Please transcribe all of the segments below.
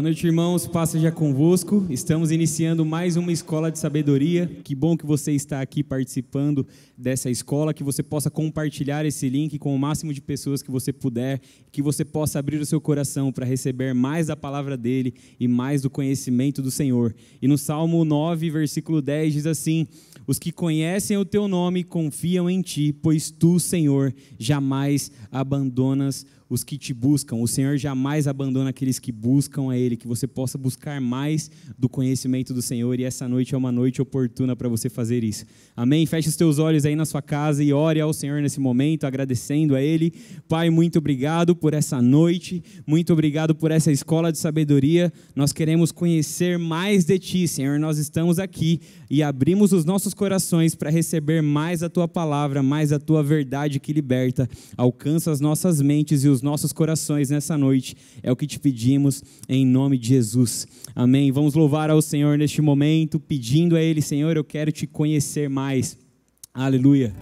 noite, irmãos, paz seja convosco. Estamos iniciando mais uma escola de sabedoria. Que bom que você está aqui participando dessa escola, que você possa compartilhar esse link com o máximo de pessoas que você puder, que você possa abrir o seu coração para receber mais da palavra dele e mais do conhecimento do Senhor. E no Salmo 9, versículo 10 diz assim: os que conhecem o teu nome confiam em ti, pois tu, Senhor, jamais abandonas os que te buscam. O Senhor jamais abandona aqueles que buscam a Ele, que você possa buscar mais do conhecimento do Senhor, e essa noite é uma noite oportuna para você fazer isso. Amém? Feche os teus olhos aí na sua casa e ore ao Senhor nesse momento, agradecendo a Ele. Pai, muito obrigado por essa noite, muito obrigado por essa escola de sabedoria. Nós queremos conhecer mais de Ti, Senhor. Nós estamos aqui e abrimos os nossos corações para receber mais a Tua palavra, mais a Tua verdade que liberta. Alcança as nossas mentes e os nossos corações nessa noite, é o que te pedimos em nome de Jesus, amém. Vamos louvar ao Senhor neste momento, pedindo a Ele: Senhor, eu quero te conhecer mais, aleluia.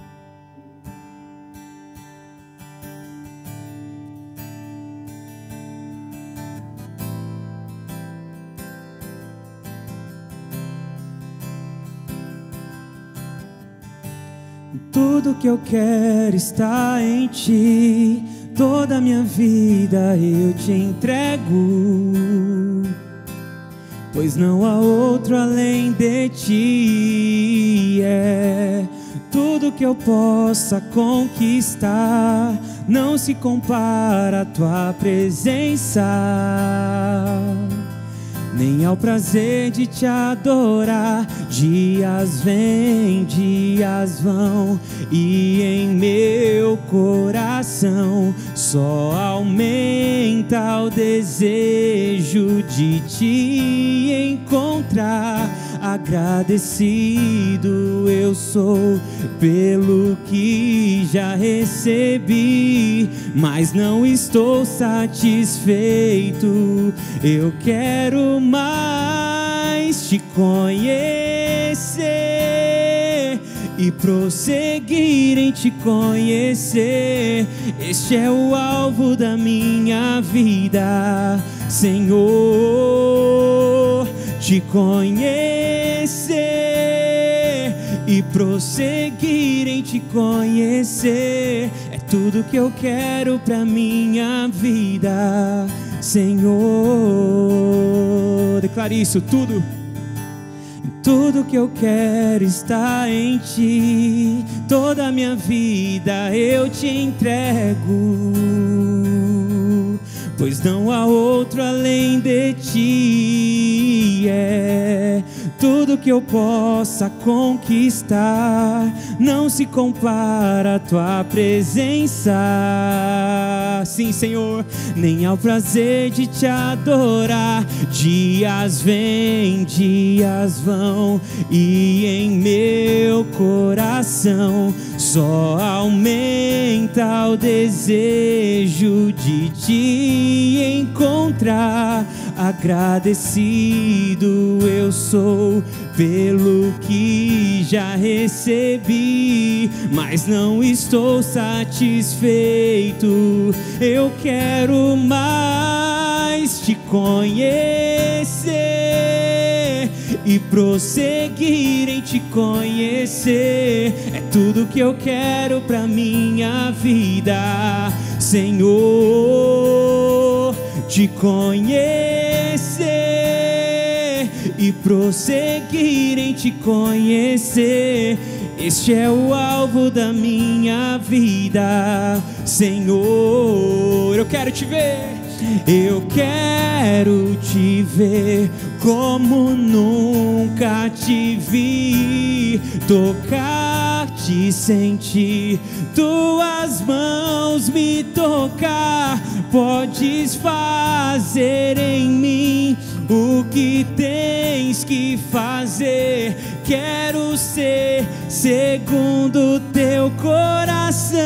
Tudo que eu quero está em Ti, toda a minha vida eu te entrego, pois não há outro além de Ti. Tudo que eu possa conquistar não se compara à Tua presença, nem ao prazer de te adorar. Dias vêm, dias vão, e em meu coração só aumenta o desejo de te encontrar. Agradecido eu sou pelo que já recebi, mas não estou satisfeito. Eu quero mais te conhecer e prosseguir em te conhecer. Este é o alvo da minha vida, Senhor. Te conhecer e prosseguir em te conhecer é tudo que eu quero pra minha vida, Senhor. Declare isso: tudo que eu quero está em Ti, toda a minha vida eu te entrego, pois não há outro além de Ti. Tudo que eu possa conquistar não se compara à Tua presença, sim, Senhor, nem ao prazer de te adorar. Dias vêm, dias vão, e em meu coração só aumenta o desejo de te encontrar. Agradecido eu sou pelo que já recebi, mas não estou satisfeito. Eu quero mais te conhecer e prosseguir em te conhecer. É tudo que eu quero pra minha vida, Senhor. Te conhecer e prosseguir em te conhecer. Este é o alvo da minha vida, Senhor. Eu quero te ver, eu quero te ver como nunca te vi, tocar-te, sentir tuas mãos me tocar. Podes fazer em mim o que tens que fazer. Quero ser segundo teu coração.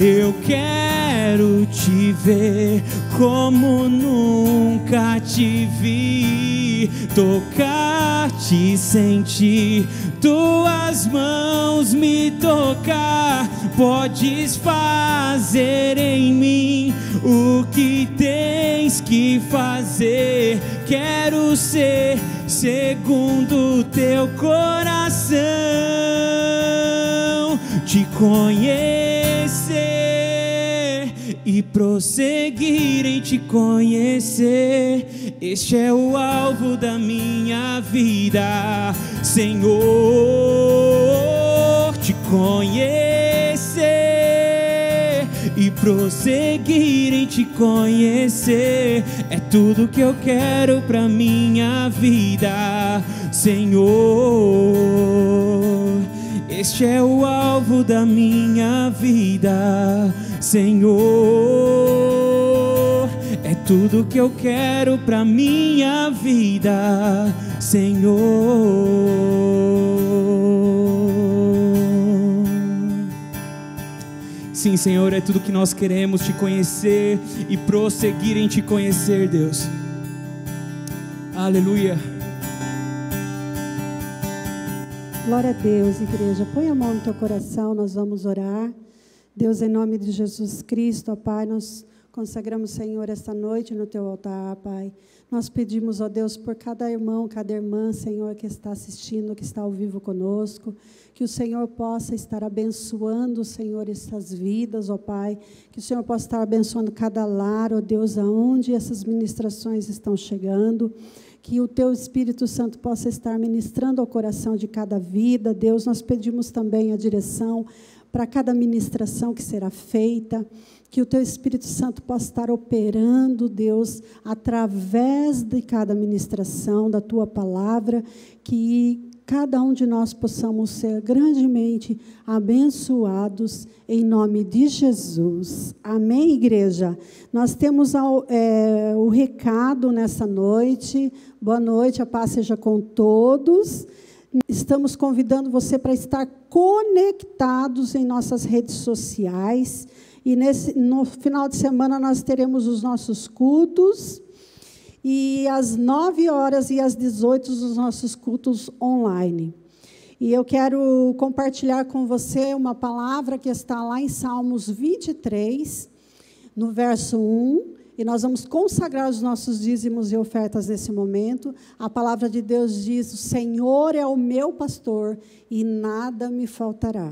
Eu quero te ver como nunca te vi, tocar-te, sentir tuas mãos me tocar. Podes fazer em mim o que tens que fazer. Quero ser segundo teu coração, te conhecer e prosseguir em te conhecer. Este é o alvo da minha vida, Senhor, te conhecer e prosseguir em te conhecer. É tudo que eu quero pra minha vida, Senhor. Este é o alvo da minha vida, Senhor. É tudo que eu quero pra minha vida, Senhor. Sim, Senhor, é tudo que nós queremos, te conhecer e prosseguir em te conhecer, Deus. Aleluia. Glória a Deus, igreja. Põe a mão no teu coração, nós vamos orar. Deus, em nome de Jesus Cristo, ó Pai, nós consagramos, Senhor, esta noite no teu altar, Pai. Nós pedimos, ó Deus, por cada irmão, cada irmã, Senhor, que está assistindo, que está ao vivo conosco, que o Senhor possa estar abençoando, Senhor, essas vidas, ó Pai, que o Senhor possa estar abençoando cada lar, ó Deus, aonde essas ministrações estão chegando, que o teu Espírito Santo possa estar ministrando ao coração de cada vida. Deus, nós pedimos também a direção para cada ministração que será feita, que o teu Espírito Santo possa estar operando, Deus, através de cada ministração da tua palavra, que cada um de nós possamos ser grandemente abençoados em nome de Jesus. Amém, igreja? Nós temos o recado nessa noite. Boa noite, a paz seja com todos. Estamos convidando você para estar conectados em nossas redes sociais. E no final de semana nós teremos os nossos cultos. E às 9 horas e às 18 os nossos cultos online. E eu quero compartilhar com você uma palavra que está lá em Salmos 23, no verso 1. E nós vamos consagrar os nossos dízimos e ofertas nesse momento. A palavra de Deus diz: o Senhor é o meu pastor e nada me faltará.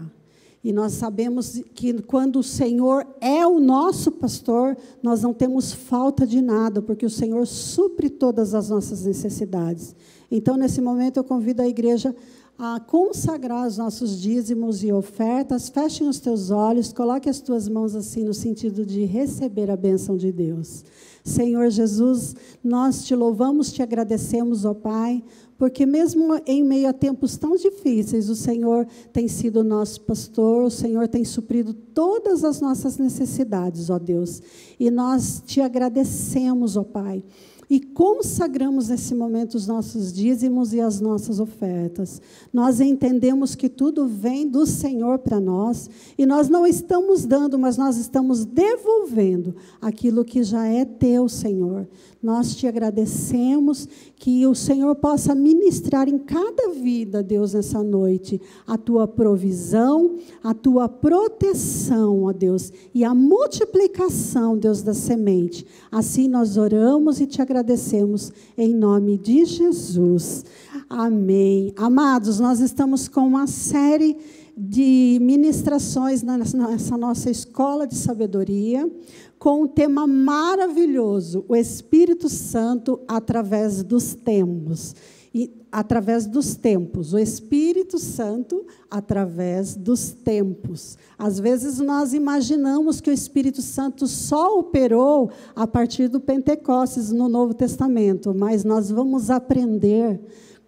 E nós sabemos que quando o Senhor é o nosso pastor, nós não temos falta de nada, porque o Senhor supre todas as nossas necessidades. Então, nesse momento, eu convido a igreja a consagrar os nossos dízimos e ofertas. Fechem os teus olhos, coloque as tuas mãos assim, no sentido de receber a bênção de Deus. Senhor Jesus, nós te louvamos, te agradecemos, ó Pai, porque mesmo em meio a tempos tão difíceis, o Senhor tem sido nosso pastor, o Senhor tem suprido todas as nossas necessidades, ó Deus. E nós te agradecemos, ó Pai, e consagramos nesse momento os nossos dízimos e as nossas ofertas. Nós entendemos que tudo vem do Senhor para nós, e nós não estamos dando, mas nós estamos devolvendo aquilo que já é teu, Senhor. Nós te agradecemos, que o Senhor possa ministrar em cada vida, Deus, nessa noite, a tua provisão, a tua proteção, ó Deus, e a multiplicação, Deus, da semente. Assim nós oramos e te agradecemos, em nome de Jesus. Amém. Amados, nós estamos com uma série de ministrações nessa nossa escola de sabedoria, com um tema maravilhoso: o Espírito Santo através dos tempos. E através dos tempos, o Espírito Santo através dos tempos. Às vezes nós imaginamos que o Espírito Santo só operou a partir do Pentecostes no Novo Testamento, mas nós vamos aprender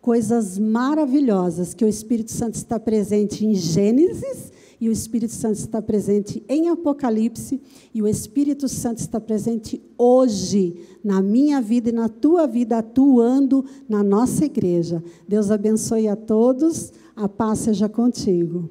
coisas maravilhosas, que o Espírito Santo está presente em Gênesis, e o Espírito Santo está presente em Apocalipse, e o Espírito Santo está presente hoje, na minha vida e na tua vida, atuando na nossa igreja. Deus abençoe a todos, a paz seja contigo.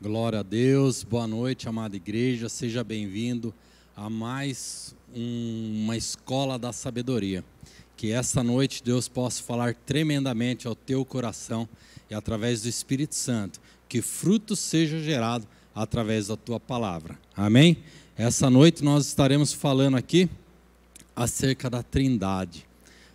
Glória a Deus, boa noite, amada igreja, seja bem-vindo a mais uma escola da sabedoria. Que esta noite Deus possa falar tremendamente ao teu coração e através do Espírito Santo, que fruto seja gerado através da tua palavra. Amém? Essa noite nós estaremos falando aqui acerca da Trindade.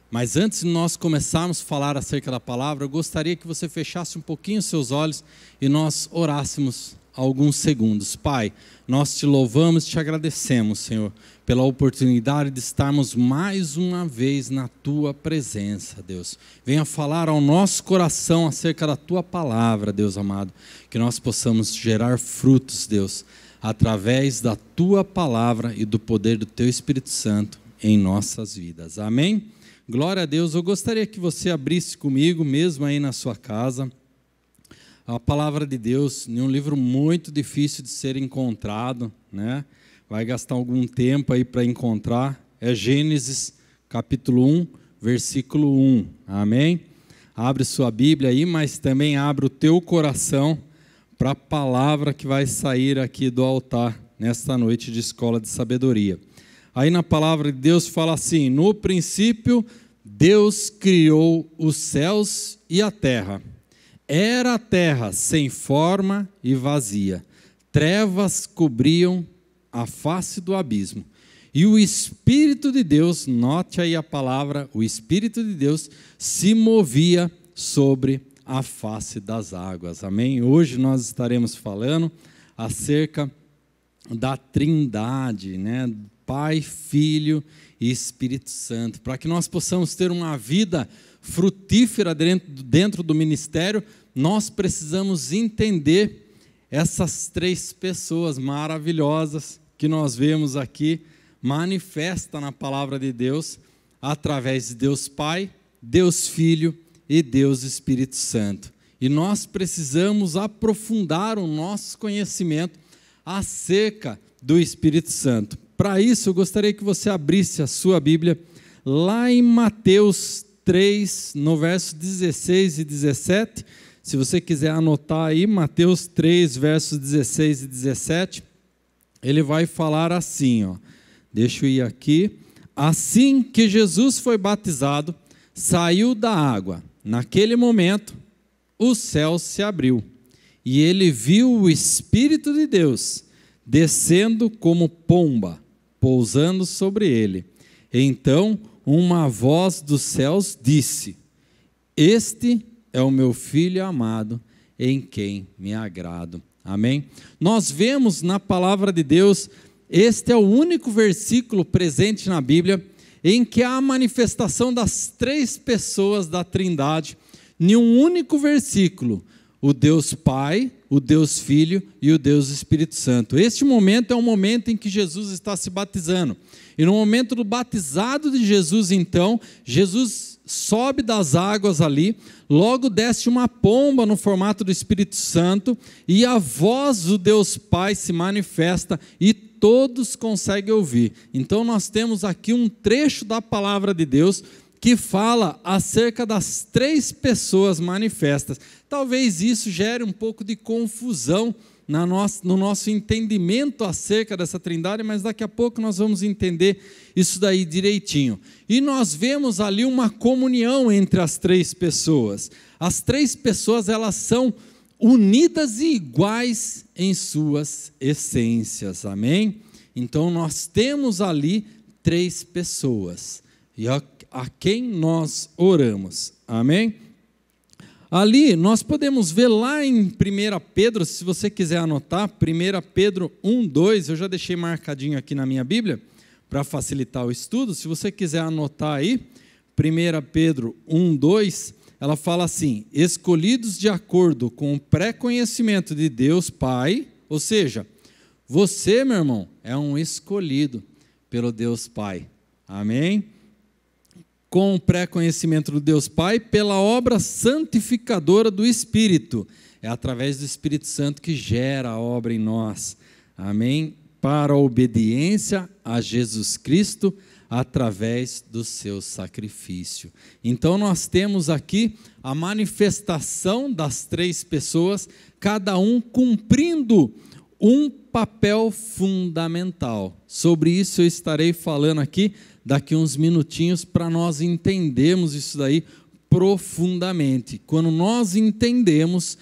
Mas antes de nós começarmos a falar acerca da palavra, eu gostaria que você fechasse um pouquinho os seus olhos e nós orássemos alguns segundos. Pai, nós te louvamos e te agradecemos, Senhor, pela oportunidade de estarmos mais uma vez na tua presença, Deus. Venha falar ao nosso coração acerca da tua palavra, Deus amado, que nós possamos gerar frutos, Deus, através da tua palavra e do poder do teu Espírito Santo em nossas vidas. Amém? Glória a Deus. Eu gostaria que você abrisse comigo, mesmo aí na sua casa, a palavra de Deus, em um livro muito difícil de ser encontrado, né? Vai gastar algum tempo aí para encontrar. É Gênesis, capítulo 1, versículo 1. Amém? Abre sua Bíblia aí, mas também abre o teu coração para a palavra que vai sair aqui do altar, nesta noite de escola de sabedoria. Aí na palavra de Deus fala assim: no princípio, Deus criou os céus e a terra. Era a terra sem forma e vazia. Trevas cobriam a face do abismo. E o Espírito de Deus, note aí a palavra, o Espírito de Deus se movia sobre a face das águas. Amém? Hoje nós estaremos falando acerca da Trindade, né? Pai, Filho e Espírito Santo, para que nós possamos ter uma vida frutífera dentro do ministério. Nós precisamos entender essas três pessoas maravilhosas que nós vemos aqui, manifesta na palavra de Deus, através de Deus Pai, Deus Filho e Deus Espírito Santo. E nós precisamos aprofundar o nosso conhecimento acerca do Espírito Santo. Para isso, eu gostaria que você abrisse a sua Bíblia lá em Mateus 3, no verso 16 e 17. Se você quiser anotar aí, Mateus 3, versos 16 e 17, ele vai falar assim, ó. Deixa eu ir aqui. Assim que Jesus foi batizado, saiu da água. Naquele momento, o céu se abriu e ele viu o Espírito de Deus descendo como pomba, pousando sobre ele. Então, uma voz dos céus disse: este é o meu Filho amado, em quem me agrado. Amém? Nós vemos na palavra de Deus, este é o único versículo presente na Bíblia em que há a manifestação das três pessoas da Trindade, em um único versículo: o Deus Pai, o Deus Filho e o Deus Espírito Santo. Este momento é o momento em que Jesus está se batizando. E no momento do batizado de Jesus, então, Jesus sobe das águas ali, logo desce uma pomba no formato do Espírito Santo, e a voz do Deus Pai se manifesta e todos conseguem ouvir. Então nós temos aqui um trecho da palavra de Deus que fala acerca das três pessoas manifestas. Talvez isso gere um pouco de confusão no nosso entendimento acerca dessa Trindade, mas daqui a pouco nós vamos entender isso daí direitinho. E nós vemos ali uma comunhão entre as três pessoas. As três pessoas, elas são unidas e iguais em suas essências, amém? Então nós temos ali três pessoas, e a quem nós oramos, amém? Ali nós podemos ver lá em 1 Pedro, se você quiser anotar, 1 Pedro 1, 2, eu já deixei marcadinho aqui na minha Bíblia, para facilitar o estudo. Se você quiser anotar aí, 1 Pedro 1, 2, ela fala assim: escolhidos de acordo com o pré-conhecimento de Deus Pai, ou seja, você, meu irmão, é um escolhido pelo Deus Pai, amém? Com o pré-conhecimento do Deus Pai, pela obra santificadora do Espírito. É através do Espírito Santo que gera a obra em nós, amém? Para a obediência a Jesus Cristo, através do seu sacrifício. Então nós temos aqui a manifestação das três pessoas, cada um cumprindo um papel fundamental. Sobre isso eu estarei falando aqui daqui uns minutinhos, para nós entendermos isso daí, profundamente. Quando nós entendemos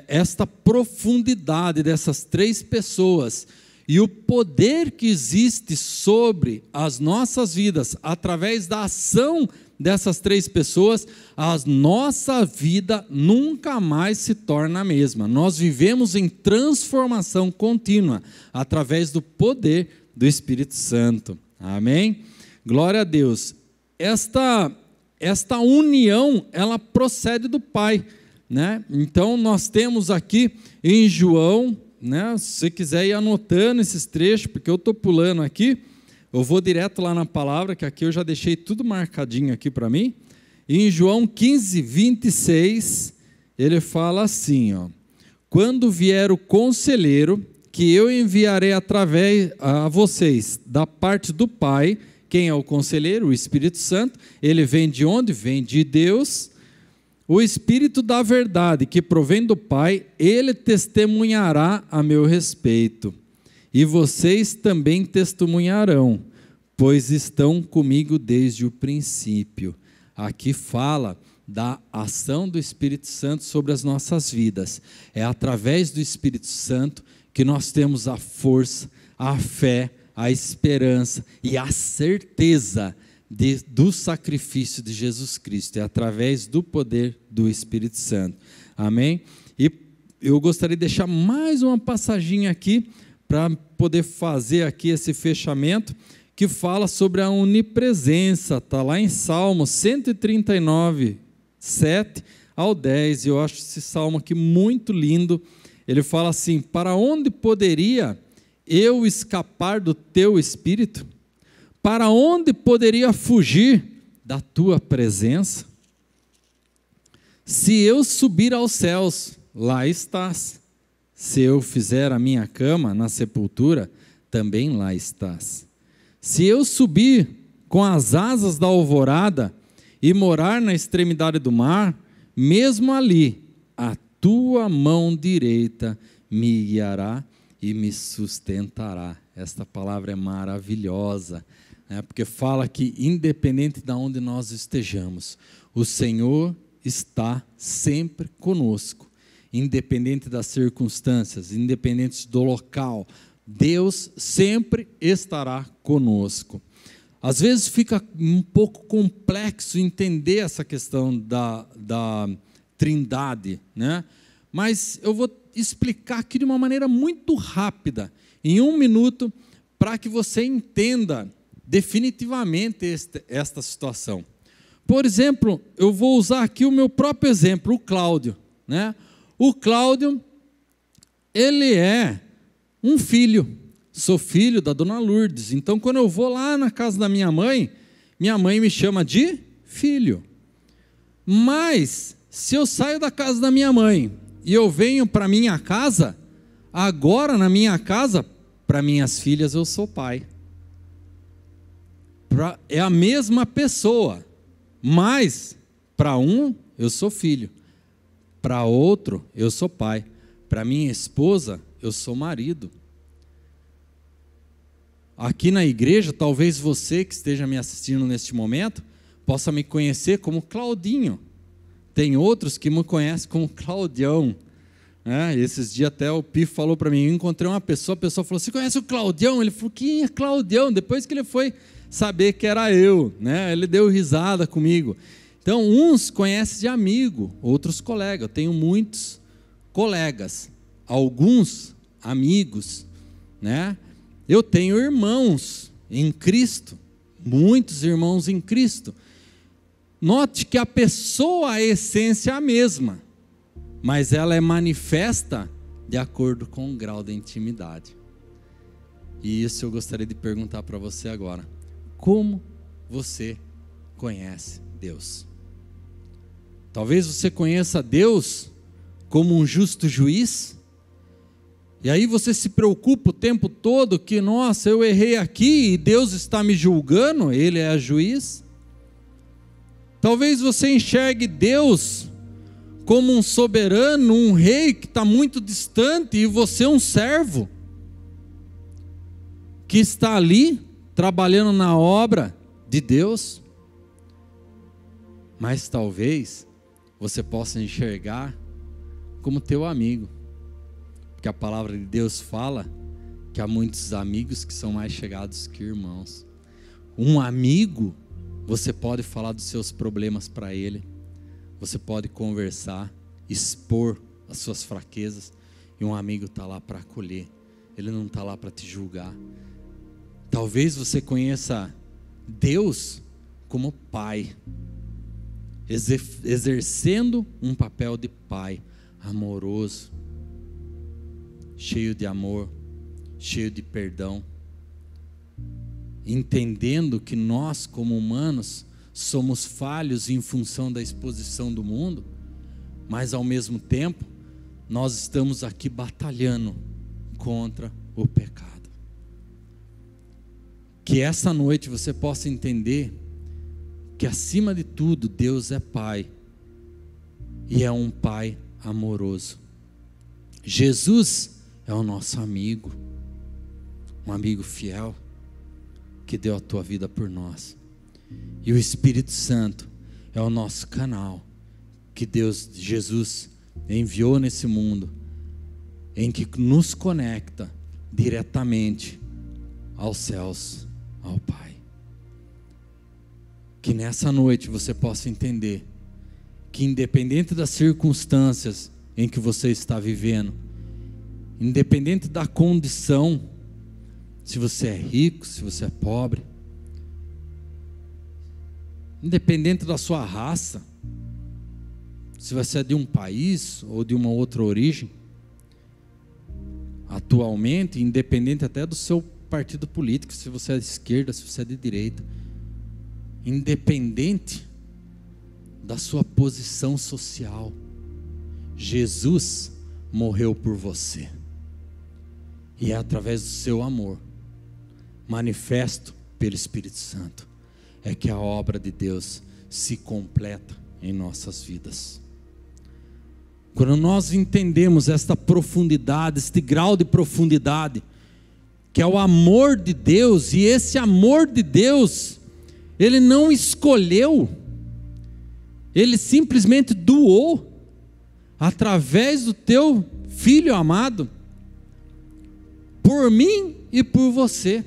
esta profundidade dessas três pessoas e o poder que existe sobre as nossas vidas através da ação dessas três pessoas, a nossa vida nunca mais se torna a mesma. Nós vivemos em transformação contínua através do poder do Espírito Santo. Amém? Glória a Deus. Esta união, ela procede do Pai, né? Então nós temos aqui em João, né? Se você quiser ir anotando esses trechos, porque eu estou pulando aqui, eu vou direto lá na palavra, que aqui eu já deixei tudo marcadinho aqui para mim. E em João 15, 26, ele fala assim, ó: quando vier o conselheiro, que eu enviarei através a vocês da parte do Pai. Quem é o conselheiro? O Espírito Santo. Ele vem de onde? Vem de Deus. O Espírito da verdade, que provém do Pai, ele testemunhará a meu respeito. E vocês também testemunharão, pois estão comigo desde o princípio. Aqui fala da ação do Espírito Santo sobre as nossas vidas. É através do Espírito Santo que nós temos a força, a fé, a esperança e a certeza do sacrifício de Jesus Cristo. É através do poder do Espírito Santo. Amém? E eu gostaria de deixar mais uma passaginha aqui para poder fazer aqui esse fechamento, que fala sobre a onipresença. Está lá em Salmo 139, 7 ao 10. Eu acho esse salmo aqui muito lindo. Ele fala assim: para onde poderia eu escapar do teu espírito? Para onde poderia fugir da tua presença? Se eu subir aos céus, lá estás. Se eu fizer a minha cama na sepultura, também lá estás. Se eu subir com as asas da alvorada e morar na extremidade do mar, mesmo ali, a tua mão direita me guiará e me sustentará. Esta palavra é maravilhosa, né? Porque fala que independente de onde nós estejamos, o Senhor está sempre conosco, independente das circunstâncias, independente do local, Deus sempre estará conosco. Às vezes fica um pouco complexo entender essa questão da Trindade, né? Mas eu vou explicar aqui de uma maneira muito rápida, em 1 minuto, para que você entenda definitivamente esta situação. Por exemplo, eu vou usar aqui o meu próprio exemplo, o Cláudio, né? O Cláudio, ele é um filho, sou filho da dona Lourdes, então quando eu vou lá na casa da minha mãe me chama de filho. Mas, se eu saio da casa da minha mãe e eu venho para minha casa, agora na minha casa, para minhas filhas eu sou pai. É a mesma pessoa, mas para um eu sou filho, para outro eu sou pai, para minha esposa eu sou marido. Aqui na igreja, talvez você que esteja me assistindo neste momento, possa me conhecer como Claudinho. Tem outros que me conhecem como Claudião. Esses dias até o Pif falou para mim, eu encontrei uma pessoa, a pessoa falou: você conhece o Claudião? Ele falou: quem é Claudião? Depois que ele foi saber que era eu, né? Ele deu risada comigo. Então, uns conhecem de amigo, outros colegas. Eu tenho muitos colegas, alguns amigos, né? Eu tenho irmãos em Cristo, muitos irmãos em Cristo. Note que a pessoa, a essência é a mesma, mas ela é manifesta de acordo com o grau de intimidade. E isso eu gostaria de perguntar para você agora. Como você conhece Deus? Talvez você conheça Deus como um justo juiz, e aí você se preocupa o tempo todo que, nossa, eu errei aqui e Deus está me julgando, Ele é juiz. Talvez você enxergue Deus como um soberano, um rei que está muito distante, e você é um servo que está ali trabalhando na obra de Deus. mas talvez você possa enxergar como teu amigo, porque a palavra de Deus fala que há muitos amigos que são mais chegados que irmãos. Um amigo, você pode falar dos seus problemas para ele, você pode conversar, expor as suas fraquezas, e um amigo está lá para acolher, ele não está lá para te julgar. Talvez você conheça Deus como pai, exercendo um papel de pai amoroso, cheio de amor, cheio de perdão, entendendo que nós como humanos somos falhos em função da exposição do mundo, mas ao mesmo tempo nós estamos aqui batalhando contra o pecado. Que essa noite você possa entender que acima de tudo Deus é Pai, e é um Pai amoroso. Jesus é o nosso amigo, um amigo fiel, que deu a tua vida por nós. E o Espírito Santo é o nosso canal, que Jesus enviou nesse mundo, em que nos conecta diretamente aos céus, ao Pai. Que nessa noite você possa entender que independente das circunstâncias em que você está vivendo, independente da condição, se você é rico, se você é pobre, independente da sua raça, se você é de um país ou de uma outra origem, atualmente, independente até do seu partido político, se você é de esquerda, se você é de direita, independente da sua posição social, Jesus morreu por você, e é através do seu amor, manifesto pelo Espírito Santo, é que a obra de Deus se completa em nossas vidas. Quando nós entendemos esta profundidade, este grau de profundidade, que é o amor de Deus, e esse amor de Deus, Ele não escolheu, Ele simplesmente doou, através do teu Filho amado, por mim e por você.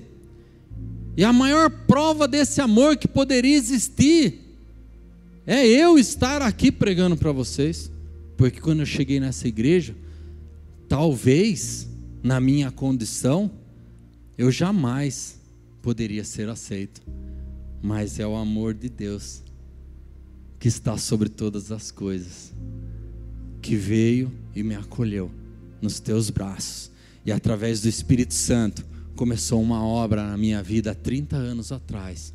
E a maior prova desse amor que poderia existir, é eu estar aqui pregando para vocês. Porque quando eu cheguei nessa igreja, talvez, na minha condição, eu jamais poderia ser aceito. Mas é o amor de Deus, que está sobre todas as coisas, que veio e me acolheu nos teus braços. E através do Espírito Santo, começou uma obra na minha vida há 30 anos atrás.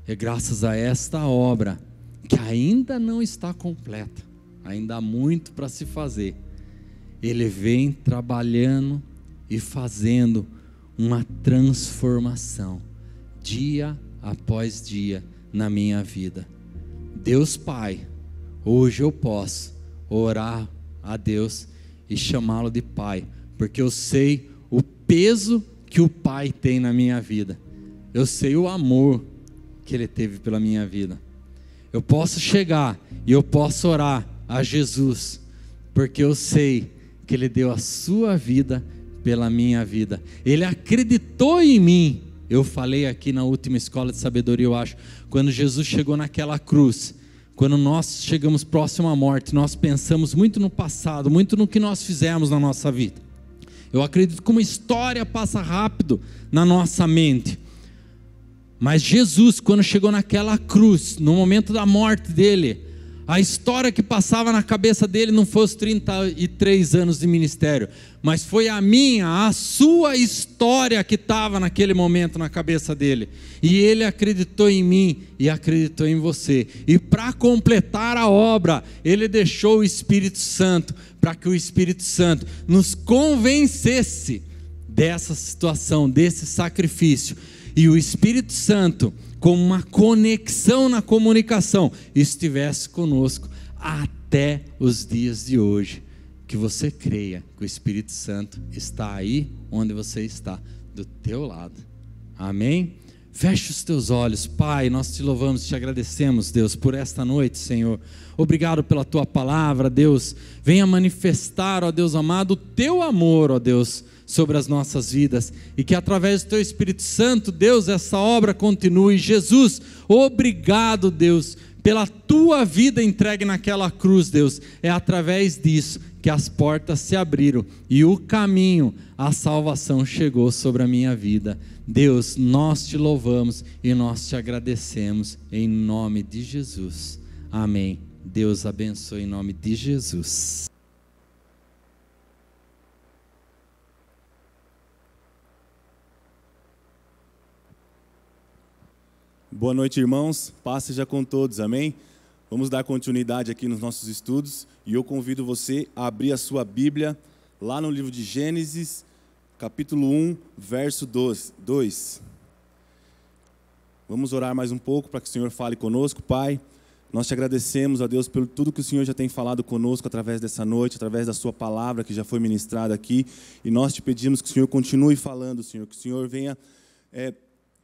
É graças a esta obra, que ainda não está completa, ainda há muito para se fazer, Ele vem trabalhando e fazendo uma transformação, dia após dia, na minha vida. Deus Pai, hoje eu posso orar a Deus e chamá-lo de Pai, porque eu sei o peso que o Pai tem na minha vida, eu sei o amor que Ele teve pela minha vida. Eu posso chegar e eu posso orar a Jesus, porque eu sei que Ele deu a sua vida pela minha vida, Ele acreditou em mim. Eu falei aqui na última escola de sabedoria, eu acho, quando Jesus chegou naquela cruz, quando nós chegamos próximo à morte, nós pensamos muito no passado, muito no que nós fizemos na nossa vida. Eu acredito que uma história passa rápido na nossa mente, mas Jesus, quando chegou naquela cruz, no momento da morte dele, a história que passava na cabeça dele não foi os 33 anos de ministério, mas foi a minha, a sua história que estava naquele momento na cabeça dele. E ele acreditou em mim e acreditou em você. E para completar a obra, ele deixou o Espírito Santo, para que o Espírito Santo nos convencesse dessa situação, desse sacrifício. E o Espírito Santo, com uma conexão na comunicação, estivesse conosco até os dias de hoje. Que você creia que o Espírito Santo está aí onde você está, do teu lado. Amém? Feche os teus olhos. Pai, nós te louvamos, te agradecemos, Deus, por esta noite, Senhor. Obrigado pela tua palavra, Deus. Venha manifestar, ó Deus amado, o teu amor, ó Deus, sobre as nossas vidas, e que através do teu Espírito Santo, Deus, essa obra continue. Jesus, obrigado, Deus, pela tua vida entregue naquela cruz, Deus. É através disso que as portas se abriram e o caminho, a salvação chegou sobre a minha vida. Deus, nós te louvamos e nós te agradecemos em nome de Jesus. Amém. Deus abençoe em nome de Jesus. Boa noite, irmãos. Paz seja com todos, amém? Vamos dar continuidade aqui nos nossos estudos e eu convido você a abrir a sua Bíblia lá no livro de Gênesis, capítulo 1, verso 2. Vamos orar mais um pouco para que o Senhor fale conosco. Pai, nós te agradecemos, ó Deus, pelo tudo que o Senhor já tem falado conosco através dessa noite, através da sua palavra que já foi ministrada aqui, e nós te pedimos que o Senhor continue falando, Senhor, que o Senhor venha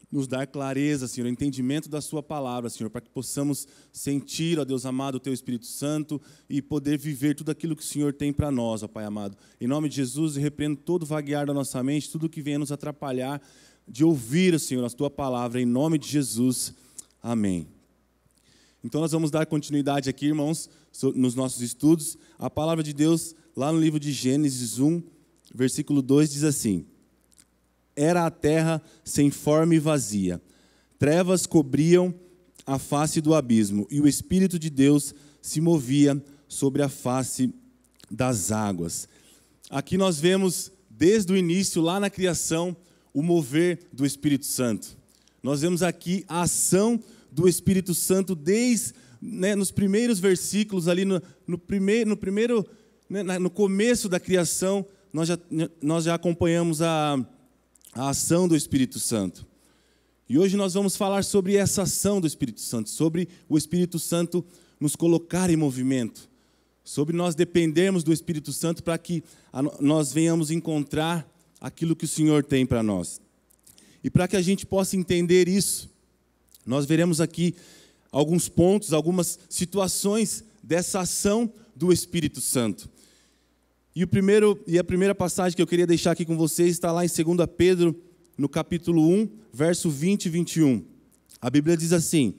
nos dar clareza, Senhor, entendimento da sua palavra, Senhor, para que possamos sentir, ó Deus amado, o teu Espírito Santo e poder viver tudo aquilo que o Senhor tem para nós, ó Pai amado. Em nome de Jesus, eu repreendo todo vaguear da nossa mente, tudo que venha nos atrapalhar de ouvir, Senhor, a tua palavra, em nome de Jesus. Amém. Então nós vamos dar continuidade aqui, irmãos, nos nossos estudos. A palavra de Deus, lá no livro de Gênesis 1, versículo 2, diz assim: Era a terra sem forma e vazia. Trevas cobriam a face do abismo, e o Espírito de Deus se movia sobre a face das águas. Aqui nós vemos, desde o início, lá na criação, o mover do Espírito Santo. Nós vemos aqui a ação do Espírito Santo desde, nos primeiros versículos, ali no começo da criação, nós já acompanhamos a ação do Espírito Santo. E hoje nós vamos falar sobre essa ação do Espírito Santo, sobre o Espírito Santo nos colocar em movimento, sobre nós dependermos do Espírito Santo para que nós venhamos encontrar aquilo que o Senhor tem para nós. E para que a gente possa entender isso, nós veremos aqui alguns pontos, algumas situações dessa ação do Espírito Santo. E a primeira passagem que eu queria deixar aqui com vocês está lá em 2 Pedro, no capítulo 1, verso 20 e 21. A Bíblia diz assim: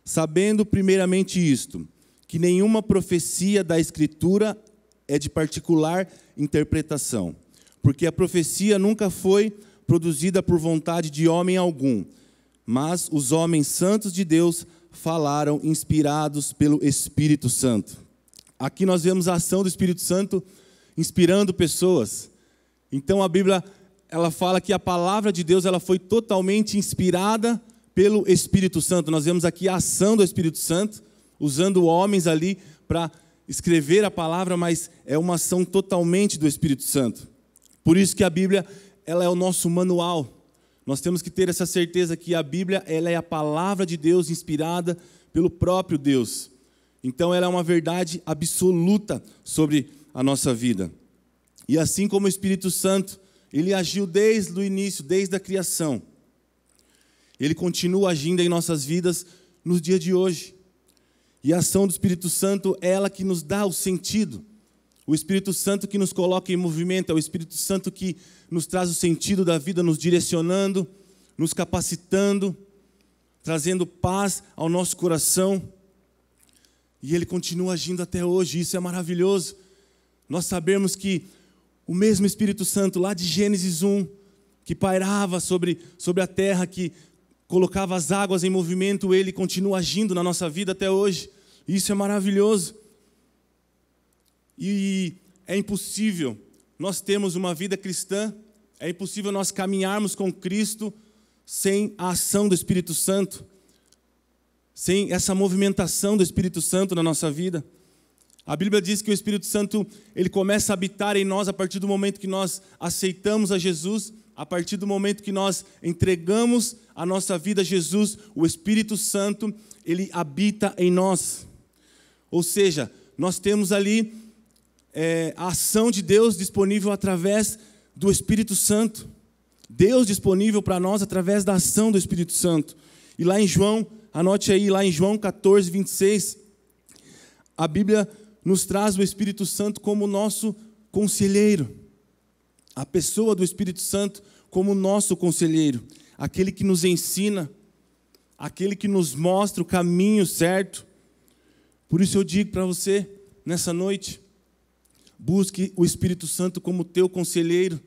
Sabendo primeiramente isto, que nenhuma profecia da Escritura é de particular interpretação, porque a profecia nunca foi produzida por vontade de homem algum, mas os homens santos de Deus falaram inspirados pelo Espírito Santo. Aqui nós vemos a ação do Espírito Santo inspirando pessoas. Então a Bíblia, ela fala que a palavra de Deus, ela foi totalmente inspirada pelo Espírito Santo. Nós vemos aqui a ação do Espírito Santo, usando homens ali para escrever a palavra, mas é uma ação totalmente do Espírito Santo. Por isso que a Bíblia, ela é o nosso manual. Nós temos que ter essa certeza que a Bíblia, ela é a palavra de Deus inspirada pelo próprio Deus. Então ela é uma verdade absoluta sobre a nossa vida. E assim como o Espírito Santo, ele agiu desde o início, desde a criação, ele continua agindo em nossas vidas nos dias de hoje. E a ação do Espírito Santo é ela que nos dá o sentido. O Espírito Santo que nos coloca em movimento, é o Espírito Santo que nos traz o sentido da vida, nos direcionando, nos capacitando, trazendo paz ao nosso coração. E ele continua agindo até hoje, isso é maravilhoso. Nós sabemos que o mesmo Espírito Santo lá de Gênesis 1, que pairava sobre a terra, que colocava as águas em movimento, ele continua agindo na nossa vida até hoje. Isso é maravilhoso. E é impossível nós termos uma vida cristã, é impossível nós caminharmos com Cristo sem a ação do Espírito Santo, sem essa movimentação do Espírito Santo na nossa vida. A Bíblia diz que o Espírito Santo, ele começa a habitar em nós a partir do momento que nós aceitamos a Jesus, a partir do momento que nós entregamos a nossa vida a Jesus, o Espírito Santo, ele habita em nós. Ou seja, nós temos ali a ação de Deus disponível através do Espírito Santo. Deus disponível para nós através da ação do Espírito Santo. E lá em João, anote aí, lá em João 14, 26, a Bíblia nos traz o Espírito Santo como nosso conselheiro. A pessoa do Espírito Santo como nosso conselheiro. Aquele que nos ensina, aquele que nos mostra o caminho certo. Por isso eu digo para você, nessa noite, busque o Espírito Santo como teu conselheiro.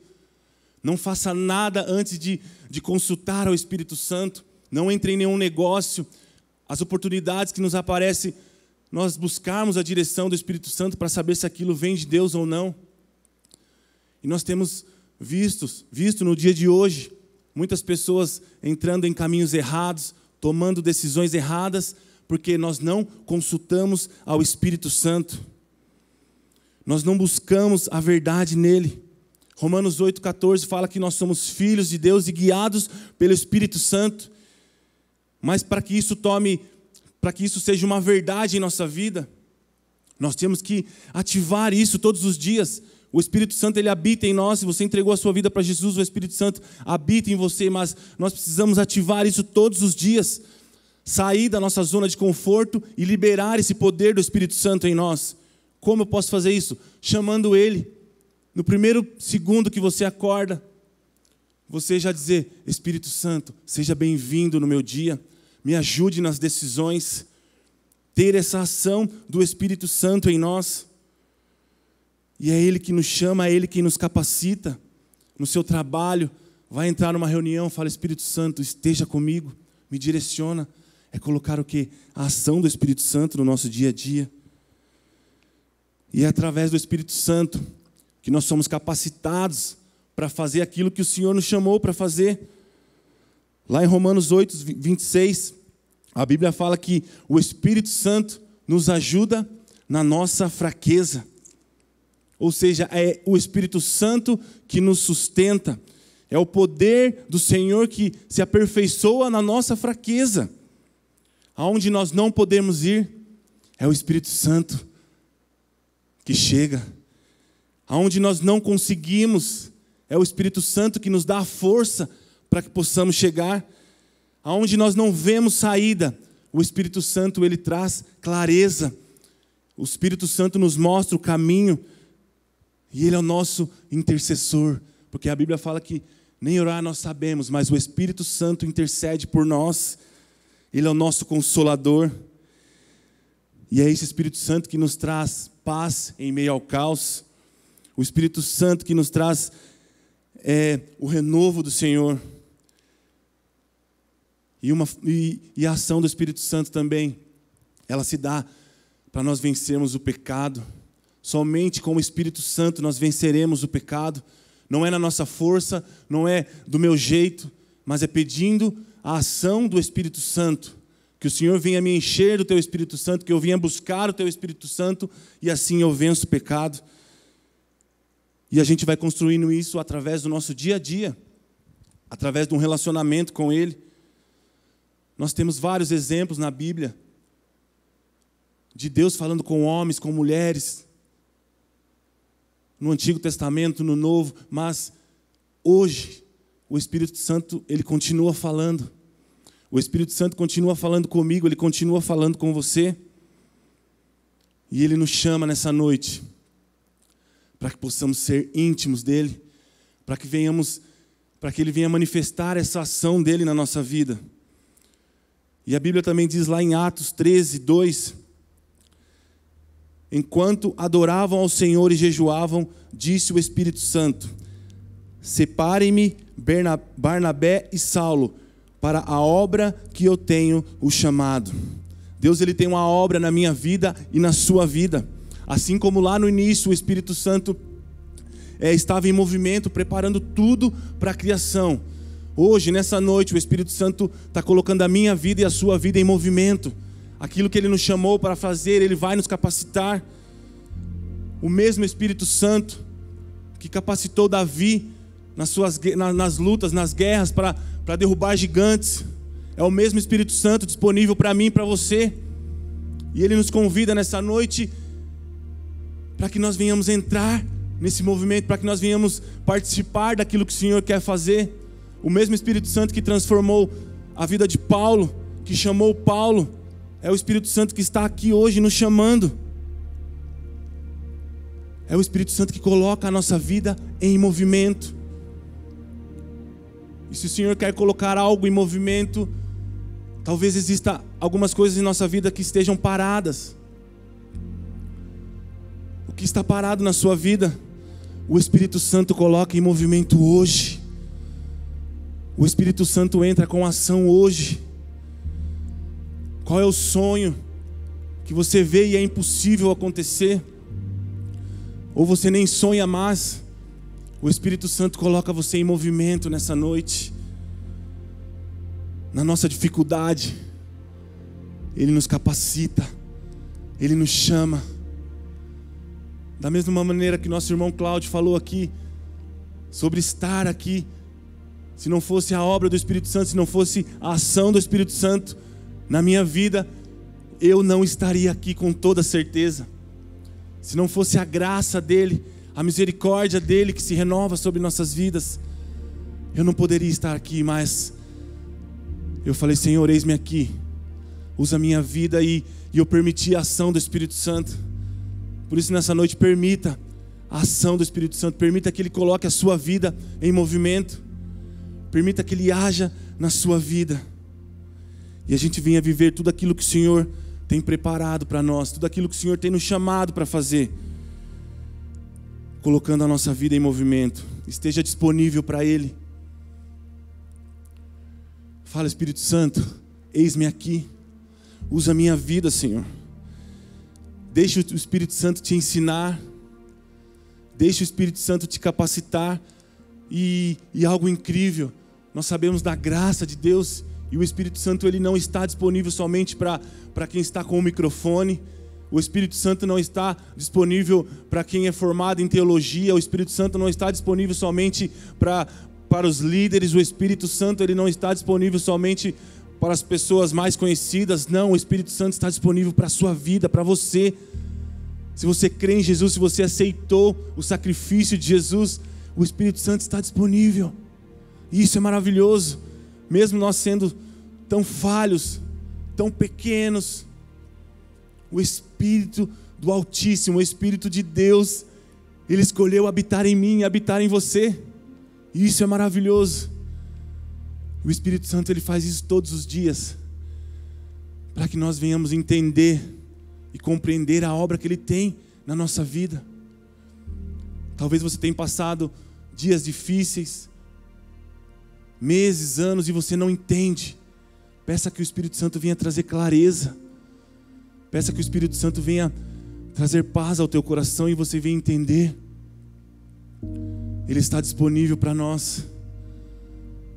Não faça nada antes de consultar ao Espírito Santo. Não entre em nenhum negócio. As oportunidades que nos aparecem, nós buscarmos a direção do Espírito Santo para saber se aquilo vem de Deus ou não. E nós temos visto no dia de hoje, muitas pessoas entrando em caminhos errados, tomando decisões erradas, porque nós não consultamos ao Espírito Santo. Nós não buscamos a verdade nele. Romanos 8,14 fala que nós somos filhos de Deus e guiados pelo Espírito Santo. Mas para que isso seja uma verdade em nossa vida, nós temos que ativar isso todos os dias. O Espírito Santo, ele habita em nós. Se você entregou a sua vida para Jesus, o Espírito Santo habita em você, mas nós precisamos ativar isso todos os dias. Sair da nossa zona de conforto e liberar esse poder do Espírito Santo em nós. Como eu posso fazer isso? Chamando ele. No primeiro segundo que você acorda, você já dizer: Espírito Santo, seja bem-vindo no meu dia, me ajude nas decisões. Ter essa ação do Espírito Santo em nós. E é Ele que nos chama, é Ele que nos capacita. No seu trabalho, vai entrar numa reunião, fala: Espírito Santo, esteja comigo, me direciona. É colocar o quê? A ação do Espírito Santo no nosso dia a dia. E é através do Espírito Santo que nós somos capacitados para fazer aquilo que o Senhor nos chamou para fazer. Lá em Romanos 8, 26, a Bíblia fala que o Espírito Santo nos ajuda na nossa fraqueza. Ou seja, é o Espírito Santo que nos sustenta. É o poder do Senhor que se aperfeiçoa na nossa fraqueza. Aonde nós não podemos ir, é o Espírito Santo que chega. Aonde nós não conseguimos, é o Espírito Santo que nos dá a força para que possamos chegar. Aonde nós não vemos saída, o Espírito Santo, ele traz clareza. O Espírito Santo nos mostra o caminho. E ele é o nosso intercessor. Porque a Bíblia fala que nem orar nós sabemos, mas o Espírito Santo intercede por nós. Ele é o nosso consolador. E é esse Espírito Santo que nos traz paz em meio ao caos. O Espírito Santo que nos traz o renovo do Senhor. E a ação do Espírito Santo também, ela se dá para nós vencermos o pecado. Somente com o Espírito Santo nós venceremos o pecado. Não é na nossa força, não é do meu jeito, mas é pedindo a ação do Espírito Santo. Que o Senhor venha me encher do Teu Espírito Santo, que eu venha buscar o Teu Espírito Santo, e assim eu venço o pecado. E a gente vai construindo isso através do nosso dia a dia, através de um relacionamento com Ele. Nós temos vários exemplos na Bíblia, de Deus falando com homens, com mulheres, no Antigo Testamento, no Novo, mas hoje o Espírito Santo, ele continua falando. O Espírito Santo continua falando comigo, ele continua falando com você. E ele nos chama nessa noite para que possamos ser íntimos dele, para que ele venha manifestar essa ação dele na nossa vida. E a Bíblia também diz lá em Atos 13, 2: enquanto adoravam ao Senhor e jejuavam, disse o Espírito Santo: separem-me Barnabé e Saulo para a obra que eu tenho o chamado. Deus, ele tem uma obra na minha vida e na sua vida. Assim como lá no início o Espírito Santo estava em movimento, preparando tudo para a criação. Hoje, nessa noite, o Espírito Santo está colocando a minha vida e a sua vida em movimento. Aquilo que Ele nos chamou para fazer, Ele vai nos capacitar. O mesmo Espírito Santo que capacitou Davi nas lutas, nas guerras, para derrubar gigantes, é o mesmo Espírito Santo disponível para mim e para você. E Ele nos convida nessa noite para que nós venhamos entrar nesse movimento, para que nós venhamos participar daquilo que o Senhor quer fazer. O mesmo Espírito Santo que transformou a vida de Paulo, que chamou Paulo, é o Espírito Santo que está aqui hoje nos chamando. É o Espírito Santo que coloca a nossa vida em movimento. E se o Senhor quer colocar algo em movimento, talvez exista algumas coisas em nossa vida que estejam paradas. O que está parado na sua vida, o Espírito Santo coloca em movimento hoje. O Espírito Santo entra com ação hoje. Qual é o sonho que você vê e é impossível acontecer? Ou você nem sonha mais? O Espírito Santo coloca você em movimento nessa noite. Na nossa dificuldade, Ele nos capacita, Ele nos chama. Da mesma maneira que nosso irmão Cláudio falou aqui, sobre estar aqui, se não fosse a obra do Espírito Santo, se não fosse a ação do Espírito Santo na minha vida, eu não estaria aqui com toda certeza. Se não fosse a graça dEle, a misericórdia dEle que se renova sobre nossas vidas, eu não poderia estar aqui, mas eu falei: Senhor, eis-me aqui, usa a minha vida, e eu permiti a ação do Espírito Santo. Por isso nessa noite permita a ação do Espírito Santo, permita que Ele coloque a sua vida em movimento, permita que Ele haja na sua vida, e a gente venha viver tudo aquilo que o Senhor tem preparado para nós, tudo aquilo que o Senhor tem nos chamado para fazer, colocando a nossa vida em movimento. Esteja disponível para Ele. Fala: Espírito Santo, eis-me aqui, usa a minha vida, Senhor. Deixa o Espírito Santo te ensinar, deixa o Espírito Santo te capacitar, e algo incrível, nós sabemos da graça de Deus, e o Espírito Santo, ele não está disponível somente para quem está com o microfone. O Espírito Santo não está disponível para quem é formado em teologia. O Espírito Santo não está disponível somente para os líderes. O Espírito Santo, ele não está disponível somente para as pessoas mais conhecidas. Não, o Espírito Santo está disponível para a sua vida, para você. Se você crê em Jesus, se você aceitou o sacrifício de Jesus, o Espírito Santo está disponível. E isso é maravilhoso. Mesmo nós sendo tão falhos, tão pequenos, o Espírito do Altíssimo, o Espírito de Deus, Ele escolheu habitar em mim, habitar em você. E isso é maravilhoso. O Espírito Santo, Ele faz isso todos os dias, para que nós venhamos entender e compreender a obra que Ele tem na nossa vida. Talvez você tenha passado dias difíceis, meses, anos, e você não entende. Peça que o Espírito Santo venha trazer clareza. Peça que o Espírito Santo venha trazer paz ao teu coração e você venha entender. Ele está disponível para nós,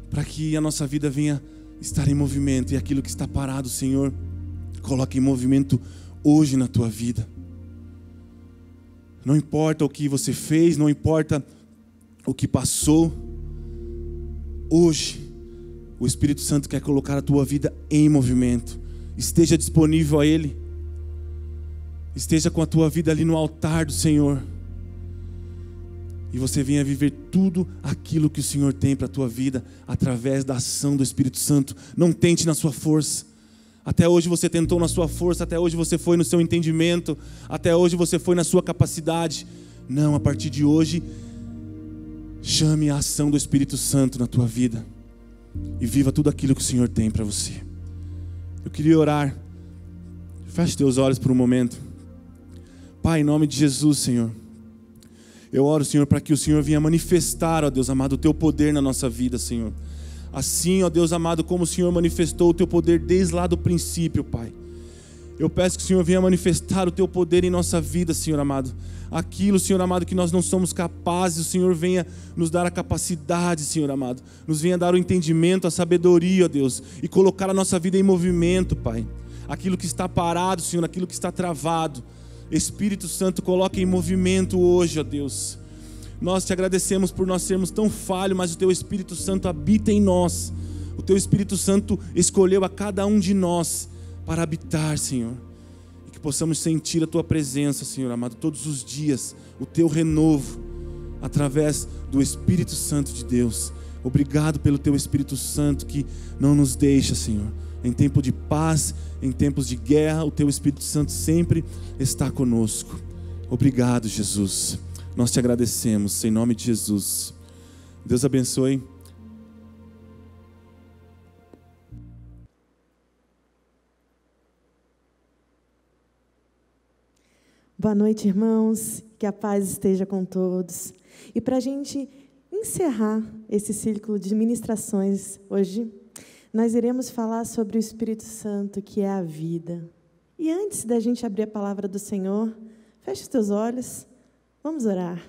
para que a nossa vida venha estar em movimento. E aquilo que está parado, Senhor, coloque em movimento hoje na tua vida. Não importa o que você fez, não importa o que passou, hoje o Espírito Santo quer colocar a tua vida em movimento. Esteja disponível a Ele. Esteja com a tua vida ali no altar do Senhor. E você venha viver tudo aquilo que o Senhor tem para a tua vida, através da ação do Espírito Santo. Não tente na sua força. Até hoje você tentou na sua força, até hoje você foi no seu entendimento, até hoje você foi na sua capacidade. Não, a partir de hoje, chame a ação do Espírito Santo na tua vida e viva tudo aquilo que o Senhor tem para você. Eu queria orar. Feche teus olhos por um momento. Pai, em nome de Jesus, Senhor, eu oro, Senhor, para que o Senhor venha manifestar, ó Deus amado, o teu poder na nossa vida, Senhor. Assim, ó Deus amado, como o Senhor manifestou o teu poder desde lá do princípio, Pai. Eu peço que o Senhor venha manifestar o teu poder em nossa vida, Senhor amado. Aquilo, Senhor amado, que nós não somos capazes, o Senhor venha nos dar a capacidade, Senhor amado. Nos venha dar o entendimento, a sabedoria, ó Deus, e colocar a nossa vida em movimento, Pai. Aquilo que está parado, Senhor, aquilo que está travado, Espírito Santo, coloque em movimento hoje, ó Deus. Nós te agradecemos por nós sermos tão falhos, mas o teu Espírito Santo habita em nós. O teu Espírito Santo escolheu a cada um de nós para habitar, Senhor. E que possamos sentir a tua presença, Senhor amado, todos os dias, o teu renovo, através do Espírito Santo de Deus. Obrigado pelo Teu Espírito Santo que não nos deixa, Senhor. Em tempo de paz, em tempos de guerra, o Teu Espírito Santo sempre está conosco. Obrigado, Jesus. Nós te agradecemos, em nome de Jesus. Deus abençoe. Boa noite, irmãos. Que a paz esteja com todos. E para a gente encerrar esse ciclo de ministrações hoje, nós iremos falar sobre o Espírito Santo, que é a vida. E antes da gente abrir a palavra do Senhor, feche os teus olhos, vamos orar.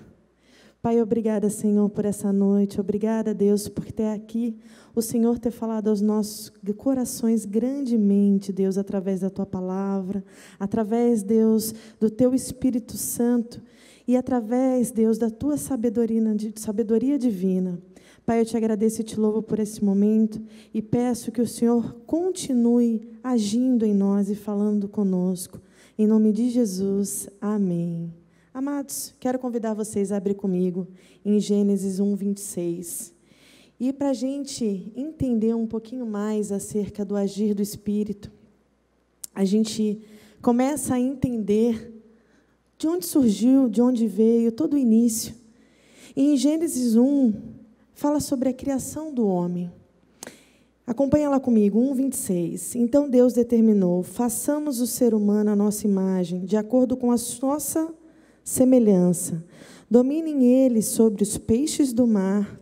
Pai, obrigada, Senhor, por essa noite. Obrigada, Deus, por ter aqui o Senhor ter falado aos nossos corações grandemente, Deus, através da Tua palavra, através, Deus, do Teu Espírito Santo e através, Deus, da Tua sabedoria divina. Pai, eu te agradeço e te louvo por esse momento e peço que o Senhor continue agindo em nós e falando conosco. Em nome de Jesus, amém. Amados, quero convidar vocês a abrir comigo em Gênesis 1, 26. E para a gente entender um pouquinho mais acerca do agir do Espírito, a gente começa a entender de onde surgiu, de onde veio, todo o início. E em Gênesis 1, fala sobre a criação do homem. Acompanha lá comigo, 1, 26. Então Deus determinou, façamos o ser humano à nossa imagem, de acordo com a nossa semelhança. Dominem eles sobre os peixes do mar,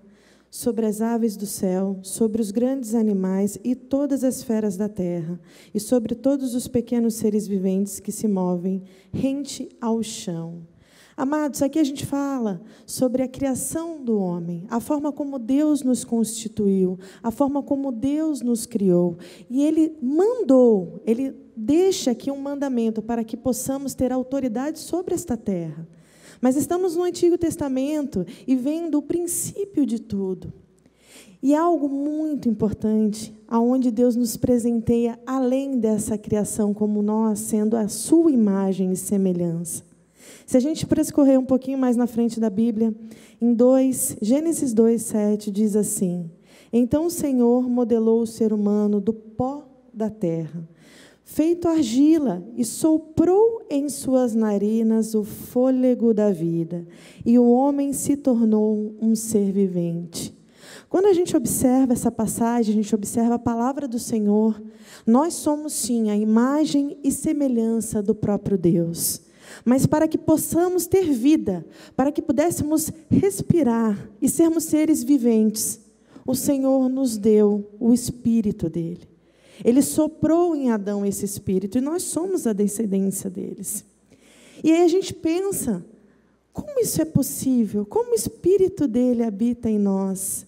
sobre as aves do céu, sobre os grandes animais e todas as feras da terra, e sobre todos os pequenos seres viventes que se movem rente ao chão. Amados, aqui a gente fala sobre a criação do homem, a forma como Deus nos constituiu, a forma como Deus nos criou. E Ele mandou, Ele deixa aqui um mandamento para que possamos ter autoridade sobre esta terra. Mas estamos no Antigo Testamento e vendo o princípio de tudo. E algo muito importante, aonde Deus nos presenteia além dessa criação, como nós, sendo a sua imagem e semelhança. Se a gente prescorrer um pouquinho mais na frente da Bíblia, em Gênesis 2, 7, diz assim: então o Senhor modelou o ser humano do pó da terra, feito argila, e soprou em suas narinas o fôlego da vida, e o homem se tornou um ser vivente. Quando a gente observa essa passagem, a gente observa a palavra do Senhor, nós somos sim a imagem e semelhança do próprio Deus. Mas para que possamos ter vida, para que pudéssemos respirar e sermos seres viventes, o Senhor nos deu o Espírito dele. Ele soprou em Adão esse Espírito, e nós somos a descendência deles. E aí a gente pensa, como isso é possível? Como o Espírito dele habita em nós?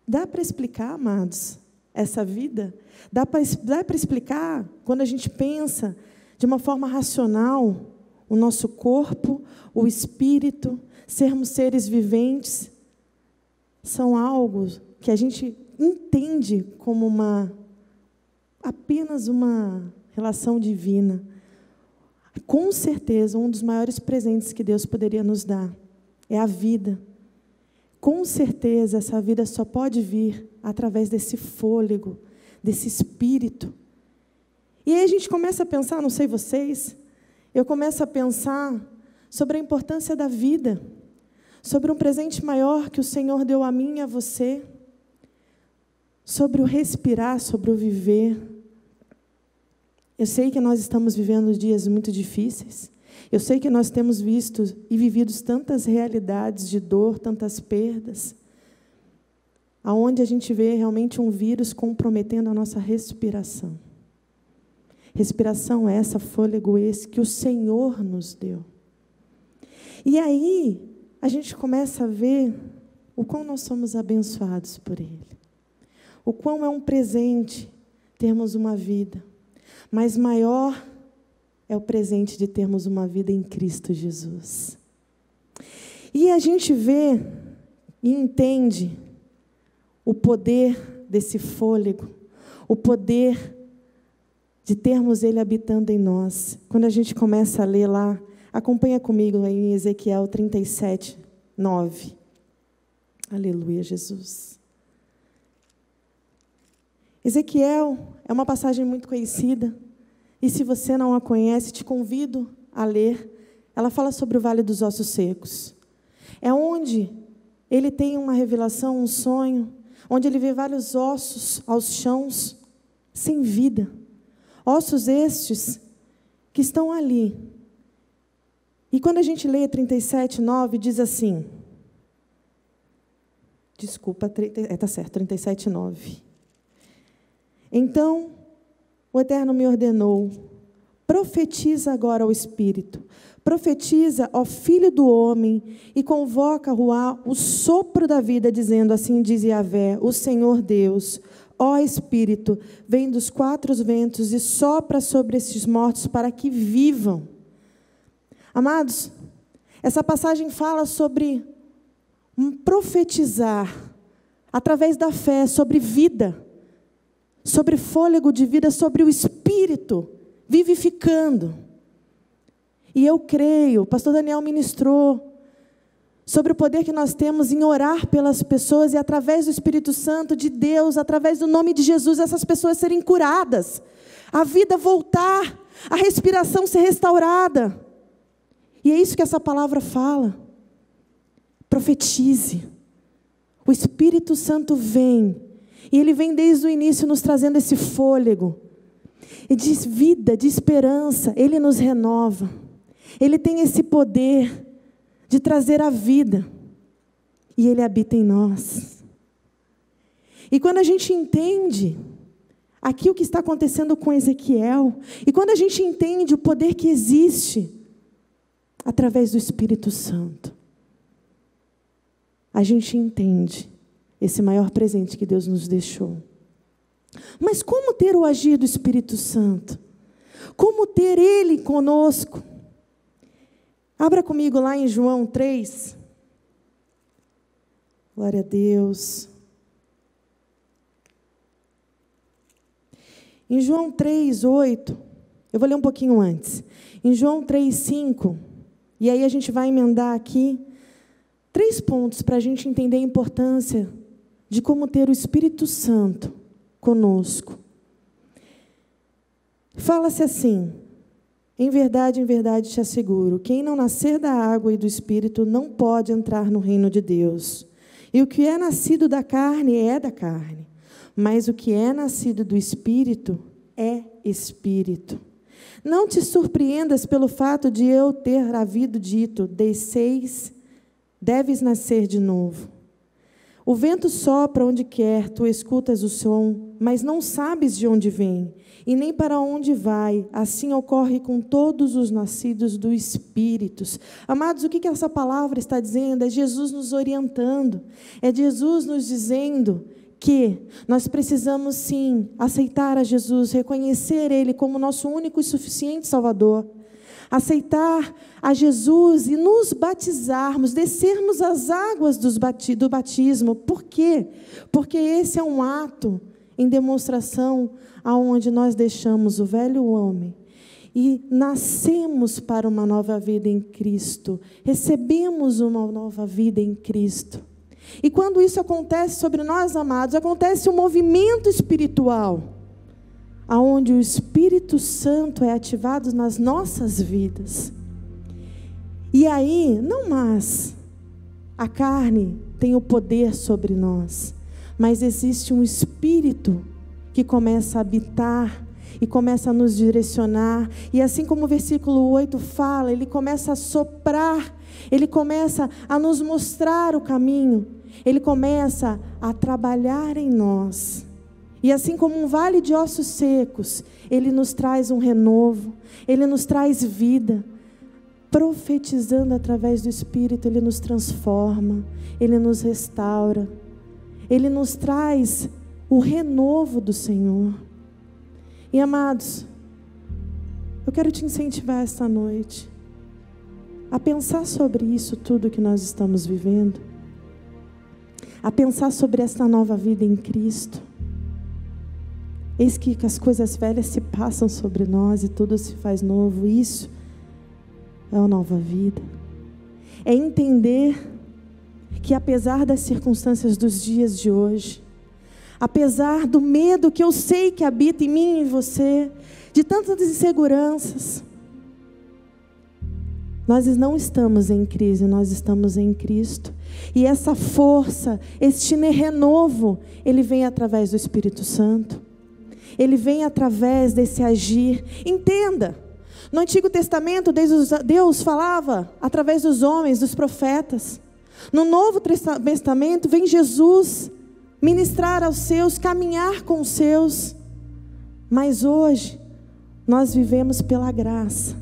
Dá para explicar, amados, essa vida? Dá para explicar, quando a gente pensa de uma forma racional, o nosso corpo, o Espírito, sermos seres viventes, são algo que a gente entende como apenas uma relação divina. Com certeza, um dos maiores presentes que Deus poderia nos dar é a vida. Com certeza, essa vida só pode vir através desse fôlego, desse Espírito. E aí a gente começa a pensar, não sei vocês, eu começo a pensar sobre a importância da vida, sobre um presente maior que o Senhor deu a mim e a você, sobre o respirar, sobre o viver. Eu sei que nós estamos vivendo dias muito difíceis, eu sei que nós temos visto e vivido tantas realidades de dor, tantas perdas, aonde a gente vê realmente um vírus comprometendo a nossa respiração. Respiração essa, fôlego esse, que o Senhor nos deu. E aí, a gente começa a ver o quão nós somos abençoados por Ele. O quão é um presente termos uma vida. Mas maior é o presente de termos uma vida em Cristo Jesus. E a gente vê e entende o poder desse fôlego, o poder de termos Ele habitando em nós. Quando a gente começa a ler lá, acompanha comigo aí em Ezequiel 37, 9. Aleluia, Jesus. Ezequiel é uma passagem muito conhecida, e se você não a conhece, te convido a ler. Ela fala sobre o Vale dos Ossos Secos. É onde ele tem uma revelação, um sonho, onde ele vê vários ossos aos chãos, sem vida. Ossos estes que estão ali. E quando a gente lê 37:9, diz assim... Desculpa, está certo, 37:9. Então, o Eterno me ordenou, profetiza agora ao Espírito, profetiza ao Filho do Homem, e convoca Ruá, o sopro da vida, dizendo, assim diz Yahvé, o Senhor Deus, ó Espírito, vem dos 4 ventos e sopra sobre estes mortos para que vivam. Amados, essa passagem fala sobre profetizar, através da fé, sobre vida, sobre fôlego de vida, sobre o Espírito, vivificando. E eu creio, o pastor Daniel ministrou, sobre o poder que nós temos em orar pelas pessoas, e através do Espírito Santo de Deus, através do nome de Jesus, essas pessoas serem curadas, a vida voltar, a respiração ser restaurada. E é isso que essa palavra fala. Profetize. O Espírito Santo vem, e Ele vem desde o início nos trazendo esse fôlego, e de vida, de esperança. Ele nos renova, Ele tem esse poder de trazer a vida, e Ele habita em nós. E quando a gente entende aqui o que está acontecendo com Ezequiel, e quando a gente entende o poder que existe através do Espírito Santo, a gente entende esse maior presente que Deus nos deixou. Mas como ter o agir do Espírito Santo? Como ter Ele conosco? Abra comigo lá em João 3. Glória a Deus. Em João 3:8, eu vou ler um pouquinho antes. Em João 3:5, e aí a gente vai emendar aqui 3 pontos para a gente entender a importância de como ter o Espírito Santo conosco. Fala-se assim: em verdade te asseguro, quem não nascer da água e do Espírito não pode entrar no reino de Deus. E o que é nascido da carne é da carne, mas o que é nascido do Espírito é Espírito. Não te surpreendas pelo fato de eu ter havido dito, desceis, deves nascer de novo. O vento sopra onde quer, tu escutas o som, mas não sabes de onde vem, e nem para onde vai. Assim ocorre com todos os nascidos do Espírito. Amados, o que essa palavra está dizendo? É Jesus nos orientando, é Jesus nos dizendo que nós precisamos sim aceitar a Jesus, reconhecer Ele como nosso único e suficiente Salvador, aceitar a Jesus e nos batizarmos, descermos as águas do batismo. Por quê? Porque esse é um ato em demonstração aonde nós deixamos o velho homem e nascemos para uma nova vida em Cristo, recebemos uma nova vida em Cristo. E quando isso acontece sobre nós, amados, acontece um movimento espiritual, aonde o Espírito Santo é ativado nas nossas vidas. E aí, não mais a carne tem o poder sobre nós, mas existe um Espírito que começa a habitar e começa a nos direcionar. E assim como o versículo 8 fala, ele começa a soprar, ele começa a nos mostrar o caminho, ele começa a trabalhar em nós. E assim como um vale de ossos secos, ele nos traz um renovo, ele nos traz vida. Profetizando através do Espírito, ele nos transforma, ele nos restaura, ele nos traz o renovo do Senhor. E amados, eu quero te incentivar esta noite a pensar sobre isso tudo que nós estamos vivendo, a pensar sobre esta nova vida em Cristo. Eis que as coisas velhas se passam sobre nós e tudo se faz novo. Isso é uma nova vida. É entender que apesar das circunstâncias dos dias de hoje, apesar do medo que eu sei que habita em mim e em você, de tantas inseguranças, nós não estamos em crise, nós estamos em Cristo. E essa força, este renovo, ele vem através do Espírito Santo. Ele vem através desse agir. Entenda, no Antigo Testamento, Deus falava através dos homens, dos profetas. No Novo Testamento, vem Jesus ministrar aos seus, caminhar com os seus. Mas hoje, nós vivemos pela graça,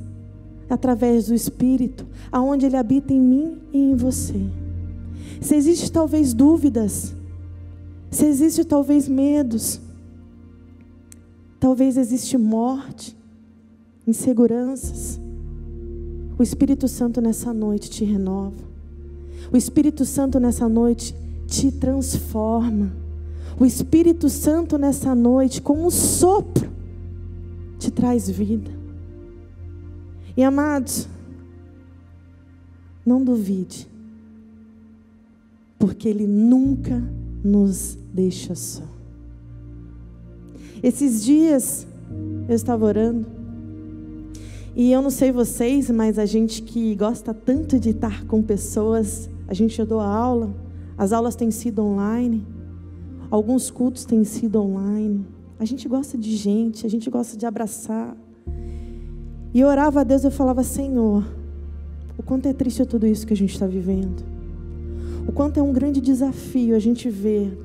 através do Espírito, aonde Ele habita em mim e em você. Se existe talvez dúvidas, se existe talvez medos, talvez existe morte, inseguranças, o Espírito Santo nessa noite te renova. O Espírito Santo nessa noite te transforma. O Espírito Santo nessa noite, com um sopro, te traz vida. E amados, não duvide, porque Ele nunca nos deixa só. Esses dias eu estava orando, e eu não sei vocês, mas a gente que gosta tanto de estar com pessoas, a gente já deu aula, as aulas têm sido online, alguns cultos têm sido online, a gente gosta de gente, a gente gosta de abraçar. E eu orava a Deus, eu falava: Senhor, o quanto é triste tudo isso que a gente está vivendo. O quanto é um grande desafio a gente ver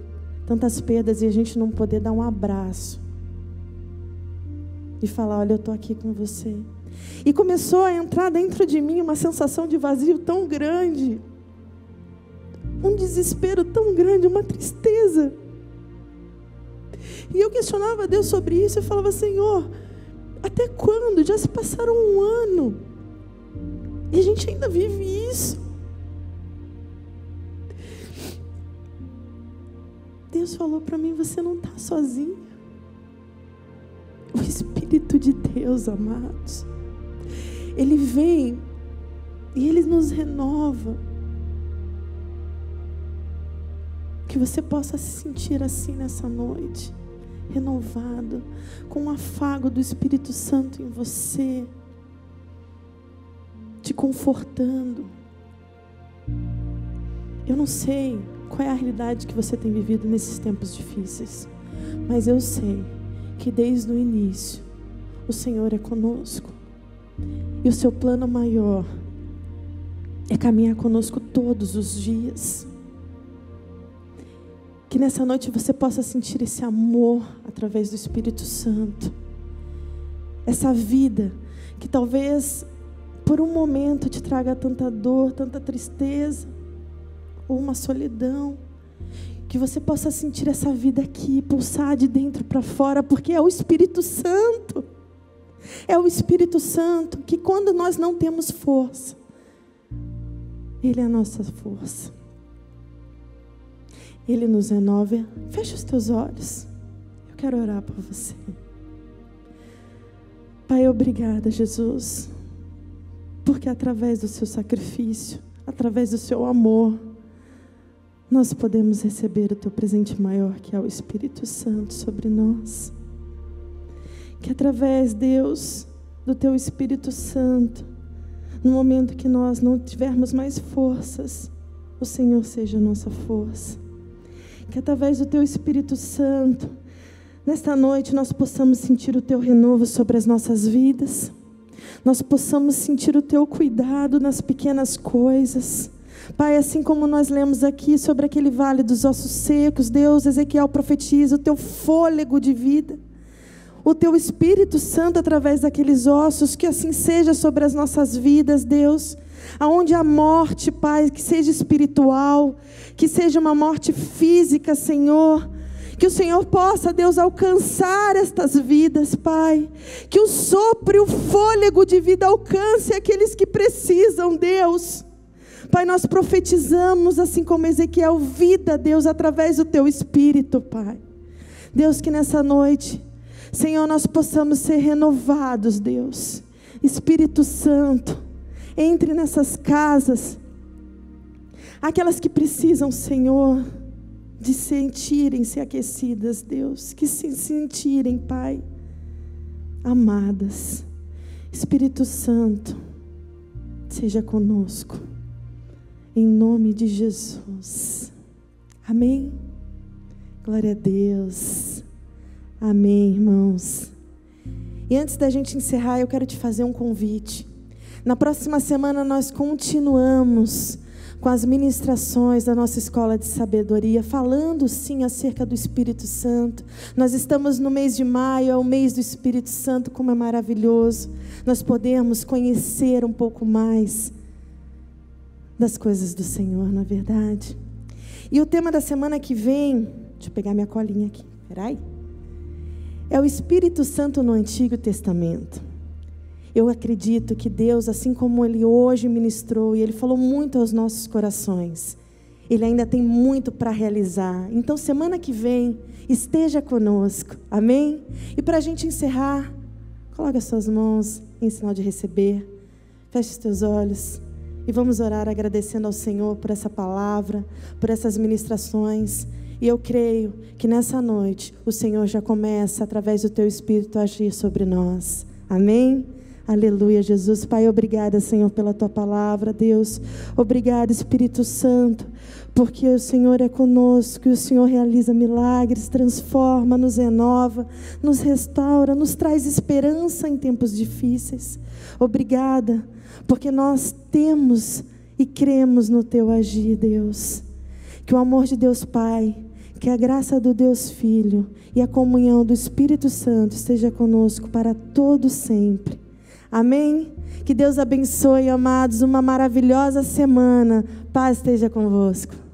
tantas perdas e a gente não poder dar um abraço. E falar: olha, eu estou aqui com você. E começou a entrar dentro de mim uma sensação de vazio tão grande. Um desespero tão grande, uma tristeza. E eu questionava a Deus sobre isso. Eu falava: Senhor, até quando? Já se passaram um ano. E a gente ainda vive isso. Deus falou para mim: você não está sozinho. O Espírito de Deus, amados, Ele vem e Ele nos renova. Que você possa se sentir assim nessa noite, renovado, com um afago do Espírito Santo em você, te confortando. Eu não sei qual é a realidade que você tem vivido nesses tempos difíceis, mas eu sei que desde o início o Senhor é conosco, e o seu plano maior é caminhar conosco todos os dias. Que nessa noite você possa sentir esse amor através do Espírito Santo, essa vida que talvez por um momento te traga tanta dor, tanta tristeza, ou uma solidão. Que você possa sentir essa vida aqui, pulsar de dentro para fora, porque é o Espírito Santo. É o Espírito Santo que, quando nós não temos força, Ele é a nossa força. Ele nos renova. Fecha os teus olhos. Eu quero orar por você. Pai, obrigada, Jesus, porque através do seu sacrifício, através do seu amor, nós podemos receber o teu presente maior, que é o Espírito Santo sobre nós. Que através, Deus, do teu Espírito Santo, no momento que nós não tivermos mais forças, o Senhor seja a nossa força. Que através do teu Espírito Santo, nesta noite nós possamos sentir o teu renovo sobre as nossas vidas. Nós possamos sentir o teu cuidado nas pequenas coisas. Pai, assim como nós lemos aqui sobre aquele vale dos ossos secos, Deus, Ezequiel profetiza o teu fôlego de vida, o teu Espírito Santo através daqueles ossos, que assim seja sobre as nossas vidas, Deus. Aonde a morte, Pai, que seja espiritual, que seja uma morte física, Senhor, que o Senhor possa, Deus, alcançar estas vidas, Pai, que o sopro e o fôlego de vida alcance aqueles que precisam, Deus. Pai, nós profetizamos, assim como Ezequiel, vida, Deus, através do teu Espírito, Pai. Deus, que nessa noite, Senhor, nós possamos ser renovados, Deus. Espírito Santo, entre nessas casas, aquelas que precisam, Senhor, de sentirem-se aquecidas, Deus, que se sentirem, Pai, amadas. Espírito Santo, seja conosco, em nome de Jesus. Amém? Glória a Deus. Amém, irmãos. E antes da gente encerrar, eu quero te fazer um convite. Na próxima semana nós continuamos com as ministrações da nossa escola de sabedoria, falando sim acerca do Espírito Santo. Nós estamos no mês de maio, é o mês do Espírito Santo, como é maravilhoso nós podemos conhecer um pouco mais das coisas do Senhor, não é verdade? E o tema da semana que vem, deixa eu pegar minha colinha aqui, peraí, é o Espírito Santo no Antigo Testamento. Eu acredito que Deus, assim como Ele hoje ministrou, e Ele falou muito aos nossos corações, Ele ainda tem muito para realizar. Então, semana que vem, esteja conosco, amém? E para a gente encerrar, coloque as suas mãos em sinal de receber, feche os teus olhos, e vamos orar agradecendo ao Senhor por essa palavra, por essas ministrações. E eu creio que nessa noite, o Senhor já começa, através do Teu Espírito, a agir sobre nós, amém? Aleluia, Jesus. Pai, obrigada, Senhor, pela Tua palavra, Deus. Obrigada, Espírito Santo, porque o Senhor é conosco, e o Senhor realiza milagres, transforma, nos renova, nos restaura, nos traz esperança em tempos difíceis. Obrigada, porque nós temos e cremos no Teu agir, Deus. Que o amor de Deus Pai, que a graça do Deus Filho e a comunhão do Espírito Santo esteja conosco para todo sempre. Amém? Que Deus abençoe, amados, uma maravilhosa semana. Paz esteja convosco.